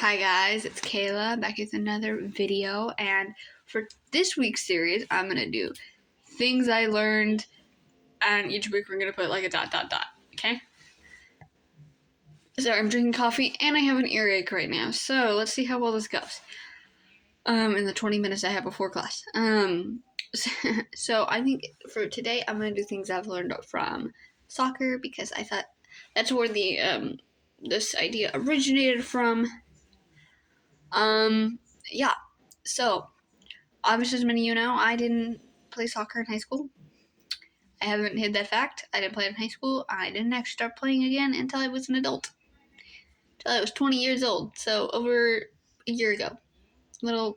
Hi guys, it's Kayla back with another video, and for this week's series I'm gonna do things I learned, and each week we're gonna put like a ... okay? So I'm drinking coffee and I have an earache right now, so let's see how well this goes in the 20 minutes I have before class. So I think for today I'm gonna do things I've learned from soccer, because I thought that's where the this idea originated from. Yeah, so obviously, as many of you know, I didn't play soccer in high school. I haven't hid that fact. I didn't play it in high school. I didn't actually start playing again until I was an adult. Until I was 20 years old. So over a year ago. Not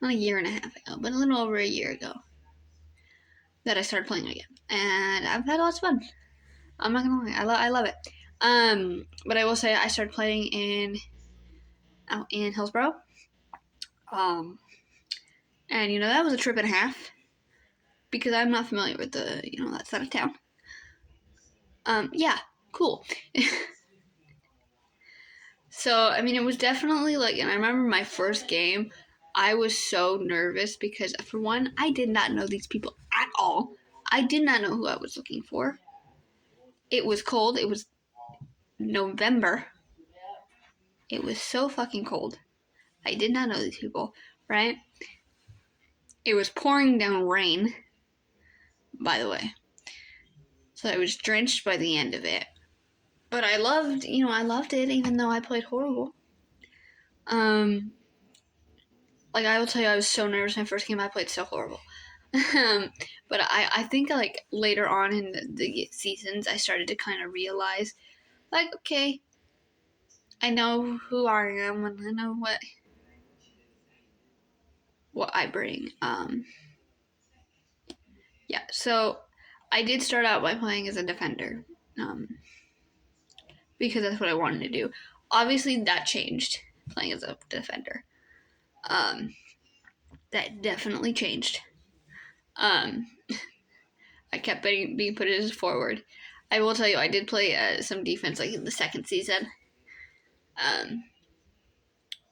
a year and a half ago, but a little over a year ago that I started playing again. And I've had lots of fun. I'm not gonna lie, I love it. But I will say I started playing out in Hillsborough. And that was a trip and a half, because I'm not familiar with that side of town. Yeah, cool. So, it was definitely and I remember my first game, I was so nervous because, for one, I did not know these people at all. I did not know who I was looking for. It was cold. It was November. It was so fucking cold. I did not know these people, right? It was pouring down rain, by the way. So I was drenched by the end of it. But I loved it, even though I played horrible. I will tell you, I was so nervous my first game. I played so horrible. But I think later on in the seasons, I started to kind of realize, okay, I know who I am and I know what I bring. Yeah. So I did start out by playing as a defender, because that's what I wanted to do. Obviously, that changed, playing as a defender. That definitely changed. I kept being put as forward. I will tell you, I did play some defense in the second season,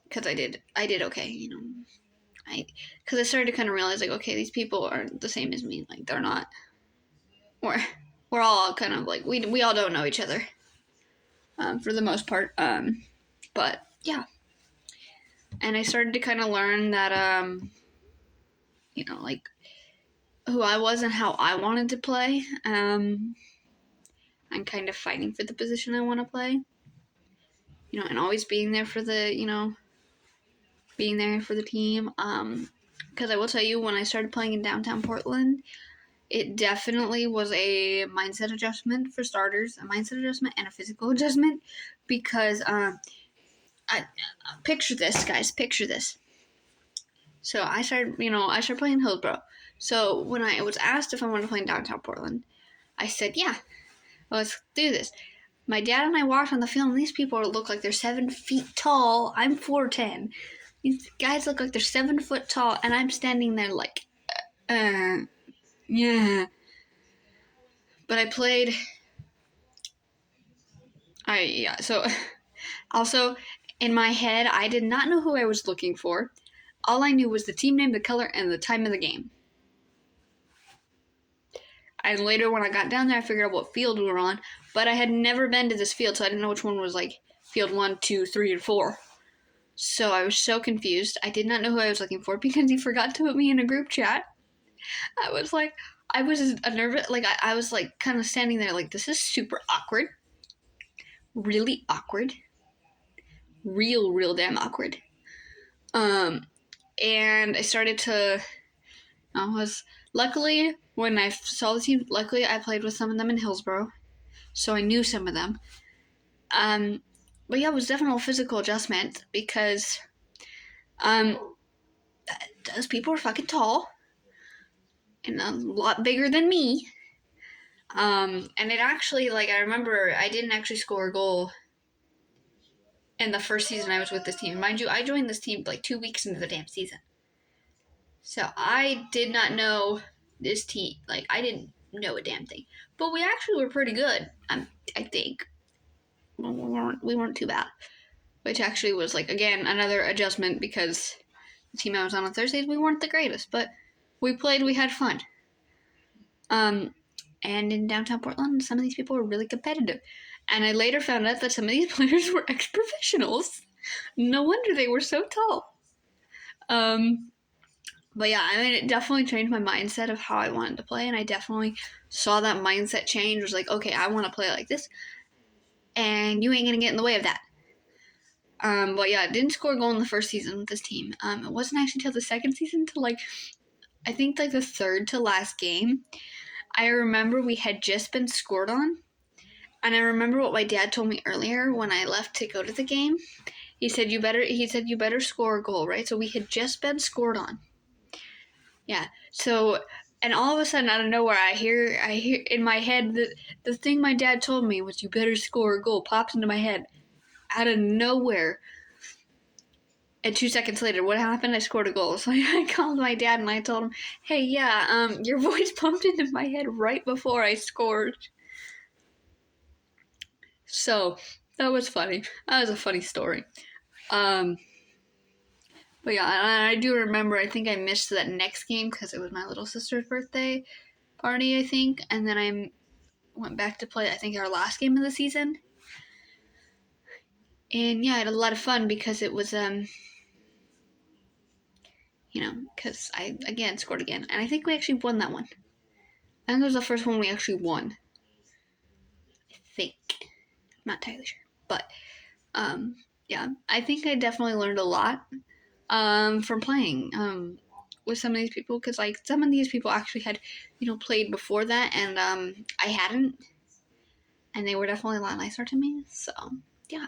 because I did okay, because I started to kind of realize okay, these people aren't the same as me. They're not. We're all kind of we all don't know each other, for the most part. But yeah, and I started to kind of learn that who I was and how I wanted to play. I'm kind of fighting for the position I want to play. And always being there for the team. Because I will tell you, when I started playing in downtown Portland, it definitely was a mindset adjustment for starters, a mindset adjustment and a physical adjustment, because picture this, guys, picture this. So I started playing in Hillsborough. So when I was asked if I wanted to play in downtown Portland, I said, yeah, let's do this. My dad and I walked on the field, and these people look like they're 7 feet tall. I'm 4'10". These guys look like they're 7 foot tall, and I'm standing there yeah. But I played. So also in my head, I did not know who I was looking for. All I knew was the team name, the color, and the time of the game. And later, when I got down there, I figured out what field we were on, but I had never been to this field, so I didn't know which one was field 1, 2, 3, and 4. So I was so confused. I did not know who I was looking for because he forgot to put me in a group chat. I was nervous. I was kind of standing there this is super awkward. Really awkward. Real damn awkward. And I started to, luckily, when I saw the team, I played with some of them in Hillsborough, so I knew some of them. But yeah, it was definitely a physical adjustment, because, those people are fucking tall, and a lot bigger than me. And it actually, I remember I didn't actually score a goal in the first season I was with this team. Mind you, I joined this team 2 weeks into the damn season. So I did not know this team. I didn't know a damn thing. But we actually were pretty good, I think. We weren't too bad. which actually was like, again, another adjustment because the team I was on Thursdays, we weren't the greatest, but we played, we had fun. And in downtown Portland, some of these people were really competitive. And I later found out that some of these players were ex-professionals. No wonder they were so tall. But yeah, I mean, it definitely changed my mindset of how I wanted to play, and I definitely saw that mindset change. Was like, okay, I want to play like this, and you ain't gonna get in the way of that. But yeah, I didn't score a goal in the first season with this team. It wasn't actually until the second season, to like, I think like the third to last game. I remember we had just been scored on, and I remember what my dad told me earlier when I left to go to the game. He said you better score a goal, right? So we had just been scored on. Yeah. So, and all of a sudden, out of nowhere, I hear in my head the thing my dad told me was, "You better score a goal." Pops into my head, out of nowhere. And 2 seconds later, what happened? I scored a goal. So I called my dad and I told him, "Hey, yeah, your voice pumped into my head right before I scored." So that was funny. That was a funny story. But yeah, I do remember. I think I missed that next game because it was my little sister's birthday party, I think, and then I went back to play, I think, our last game of the season. And yeah, I had a lot of fun because it was, because I, again, scored again. And I think we actually won that one. I think it was the first one we actually won. I think. I'm not entirely sure. But, yeah, I think I definitely learned a lot from playing with some of these people. Because, like, some of these people actually had, played before that. And I hadn't. And they were definitely a lot nicer to me. So, yeah.